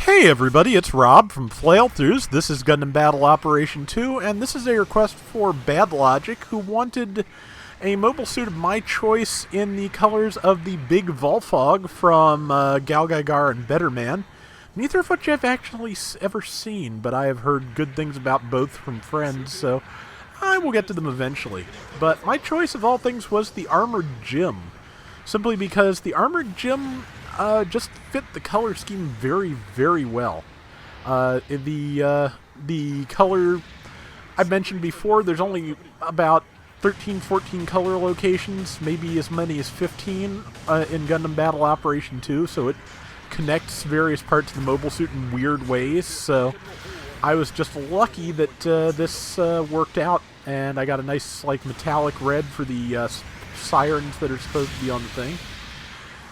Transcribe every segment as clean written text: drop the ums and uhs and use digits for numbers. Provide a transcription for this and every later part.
Hey everybody, it's Rob from Flailthroughs. This is Gundam Battle Operation 2, and this is a request for Bad Logic, who wanted a mobile suit of my choice in the colors of the big Volfogg from GaoGaiGar and Betterman. Neither of which I've actually ever seen, but I have heard good things about both from friends, so I will get to them eventually. But my choice of all things was the Armored Gym, simply because the Armored Gym just fit the color scheme very, very well. The color I mentioned before, there's only about 13, 14 color locations, maybe as many as 15 in Gundam Battle Operation 2, so it connects various parts of the mobile suit in weird ways, so I was just lucky that this worked out, and I got a nice like metallic red for the sirens that are supposed to be on the thing.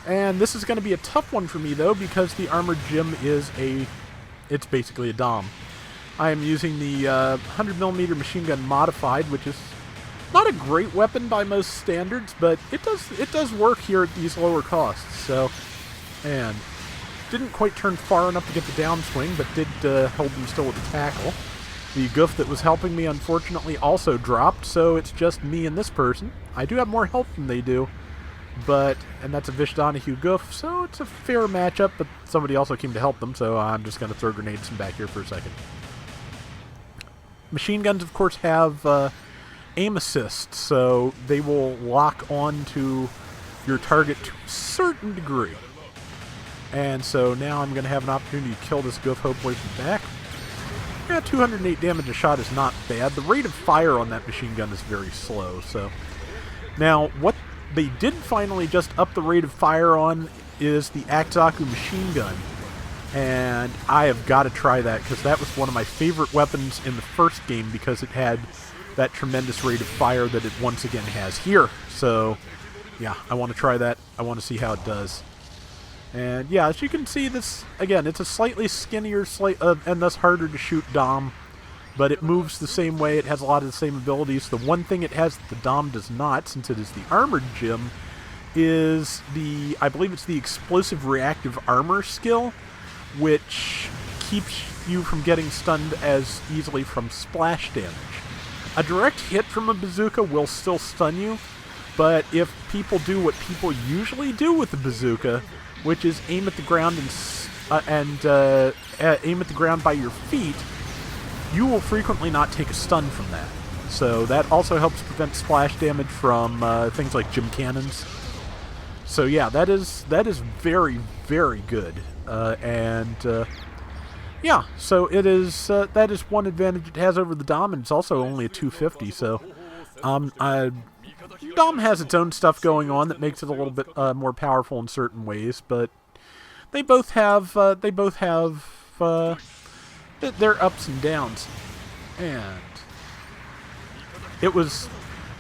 And this is going to be a tough one for me, though, because the Armored Gym is it's basically a Dom. I am using the 100mm machine gun modified, which is not a great weapon by most standards, but it does work here at these lower costs. So, and didn't quite turn far enough to get the downswing, but did hold them still with the tackle. The goof that was helping me, unfortunately, also dropped, so it's just me and this person. I do have more health than they do. And that's a Vish Donahue goof, so it's a fair matchup, but somebody also came to help them, so I'm just going to throw grenades in back here for a second. Machine guns, of course, have aim assist, so they will lock on to your target to a certain degree. And so now I'm going to have an opportunity to kill this goof, hopefully from back. Yeah, 208 damage a shot is not bad. The rate of fire on that machine gun is very slow, so... Now, what they did finally just up the rate of fire on is the Akzaku machine gun, and I have got to try that because that was one of my favorite weapons in the first game because it had that tremendous rate of fire that it once again has here. So yeah, I want to try that. I want to see how it does. And yeah, as you can see, this again, it's a slightly skinnier and thus harder to shoot Dom, but it moves the same way. It has a lot of the same abilities. The one thing it has that the Dom does not, since it is the Armored Gym, is I believe it's the Explosive Reactive Armor skill, which keeps you from getting stunned as easily from splash damage. A direct hit from a bazooka will still stun you, but if people do what people usually do with the bazooka, which is aim at the ground aim at the ground by your feet, you will frequently not take a stun from that. So that also helps prevent splash damage from things like gym cannons. So yeah, that is very, very good. Yeah, so it is that is one advantage it has over the Dom, and it's also only a 250. So Dom has its own stuff going on that makes it a little bit more powerful in certain ways, but they both have their ups and downs. And it was,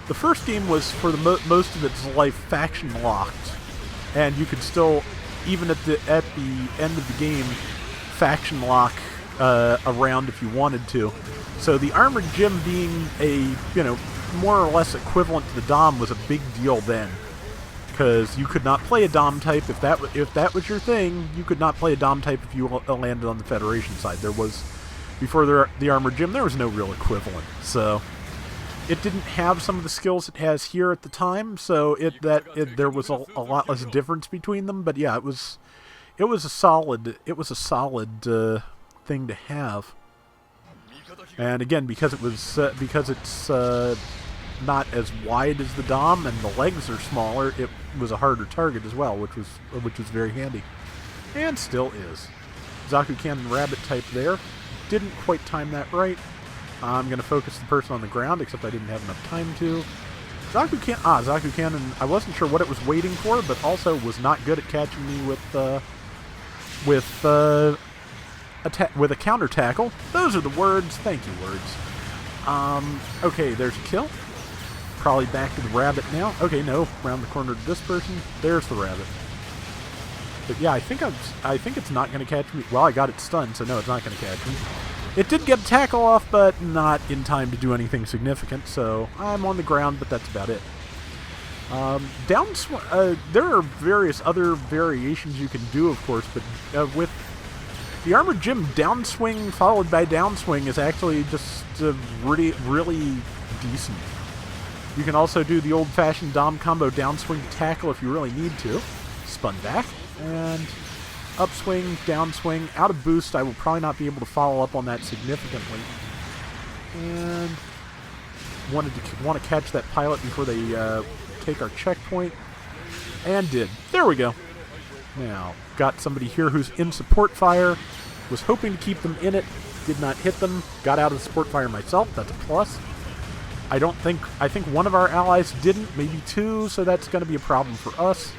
the first game was for the most of its life faction locked, and you could still, even at the end of the game, faction lock a round if you wanted to. So the Armored Gym being a more or less equivalent to the Dom was a big deal then, because you could not play a Dom type if that was your thing. You could not play a Dom type if you landed on the Federation side. There was, before the Armored Gym, there was no real equivalent. So it didn't have some of the skills it has here at the time. So there was a lot less difference between them. But yeah, it was a solid thing to have. And again, because it's not as wide as the Dom and the legs are smaller, it was a harder target as well, which was very handy, and still is. Zaku Cannon Rabbit type there. Didn't quite time that right. I'm going to focus the person on the ground, except I didn't have enough time to. Zaku Cannon, I wasn't sure what it was waiting for, but also was not good at catching me with a counter tackle. Those are the words. Thank you, words. Okay, there's a kill. Probably back to the rabbit now. Okay, no, around the corner to this person. There's the rabbit. But yeah, I think it's not going to catch me. Well, I got it stunned, so no, it's not going to catch me. It did get a tackle off, but not in time to do anything significant, so I'm on the ground, but that's about it. There are various other variations you can do, of course, but with The Armored Gym downswing followed by downswing is actually just really, really decent. You can also do the old-fashioned Dom combo downswing to tackle if you really need to. Spun back, and upswing, downswing. Out of boost, I will probably not be able to follow up on that significantly. And want to catch that pilot before they take our checkpoint. And did. There we go. Now, got somebody here who's in support fire. Was hoping to keep them in it. Did not hit them. Got out of the support fire myself. That's a plus. I think one of our allies didn't, maybe two, so that's going to be a problem for us.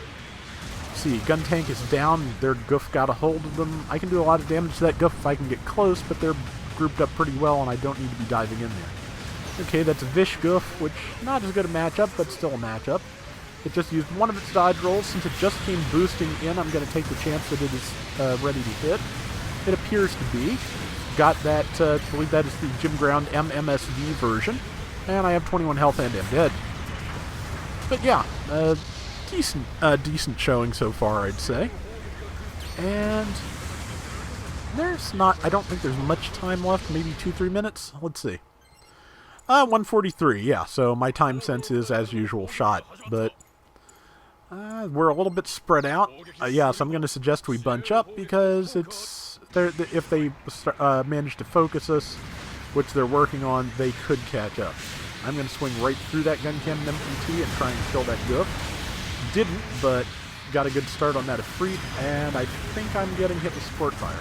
See, gun tank is down. Their goof got a hold of them. I can do a lot of damage to that goof if I can get close, but they're grouped up pretty well, and I don't need to be diving in there. Okay, that's a Vish goof, which not as good a matchup, but still a matchup. It just used one of its dodge rolls. Since it just came boosting in, I'm going to take the chance that it is ready to hit. It appears to be. Got that, I believe that is the Gym Ground MMSV version. And I have 21 health and am dead. But yeah, decent showing so far, I'd say. And I don't think there's much time left, maybe 2-3 minutes. Let's see. 1:43, yeah, so my time sense is, as usual, shot. But we're a little bit spread out. Yeah, so I'm going to suggest we bunch up because if they manage to focus us, which they're working on, they could catch up. I'm going to swing right through that gun cannon MPT and try and kill that goof. Didn't, but got a good start on that Efreet, and I think I'm getting hit with support fire.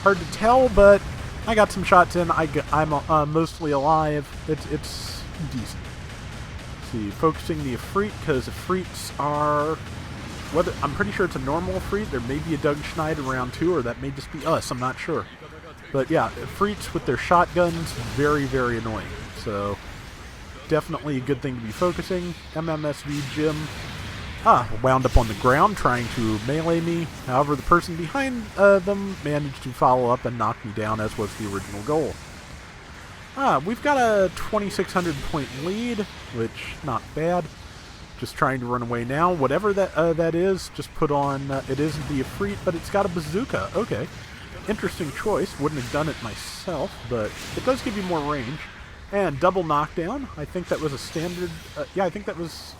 Hard to tell, but I got some shots in. I'm mostly alive. It's decent. See, focusing the Efreet, because Efreets are... I'm pretty sure it's a normal Efreet. There may be a Doug Schneid around too, or that may just be us. I'm not sure. But yeah, Efreets with their shotguns, very, very annoying. So, definitely a good thing to be focusing. MMSV Jim wound up on the ground trying to melee me. However, the person behind them managed to follow up and knock me down, as was the original goal. We've got a 2,600 point lead, which not bad. Just trying to run away now. Whatever that is, just put on... it isn't the Efreet, but it's got a bazooka. Okay. Interesting choice. Wouldn't have done it myself, but it does give you more range. And double knockdown. I think that was a standard... yeah, I think that was...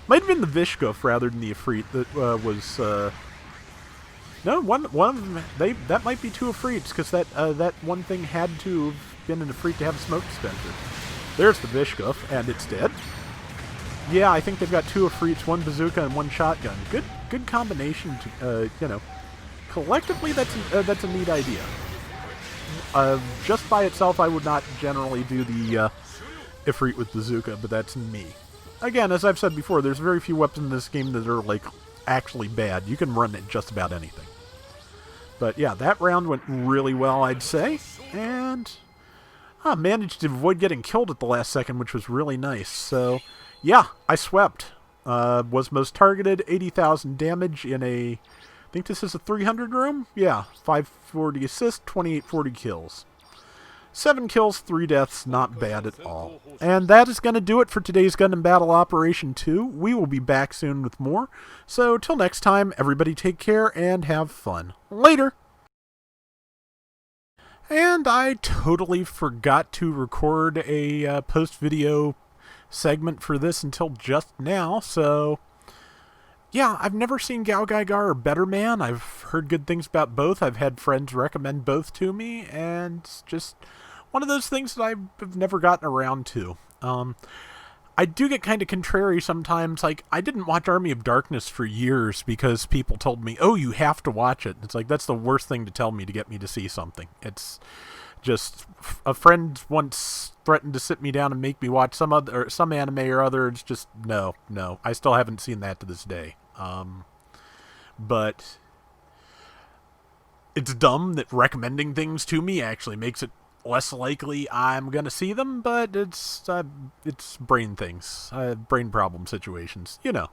Might have been the Vishkov rather than the Efreet that was... no, one of them... that might be two Efreets, because that one thing had to have been an Efreet to have a smoke dispenser. There's the Vishkov, and it's dead. Yeah, I think they've got two Efreets, one bazooka and one shotgun. Good combination to, you know... Collectively, that's a neat idea. Just by itself, I would not generally do the Efreet with bazooka, but that's me. Again, as I've said before, there's very few weapons in this game that are, like, actually bad. You can run it just about anything. But yeah, that round went really well, I'd say. And managed to avoid getting killed at the last second, which was really nice. So, yeah, I swept. Was most targeted, 80,000 damage in a... I think this is a 300 room? Yeah, 540 assists, 2840 kills. 7 kills, 3 deaths, not bad at all. And that is going to do it for today's Gundam Battle Operation 2. We will be back soon with more. So, till next time, everybody take care and have fun. Later! And I totally forgot to record a post-video segment for this until just now, so... Yeah, I've never seen GaoGaiGar or Betterman. I've heard good things about both. I've had friends recommend both to me, and it's just one of those things that I've never gotten around to. I do get kind of contrary sometimes. Like, I didn't watch Army of Darkness for years because people told me, oh, you have to watch it. It's like, that's the worst thing to tell me to get me to see something. It's just, a friend once threatened to sit me down and make me watch some anime or other. It's just, no. I still haven't seen that to this day. But it's dumb that recommending things to me actually makes it less likely I'm going to see them, but it's brain things, brain problem situations, you know.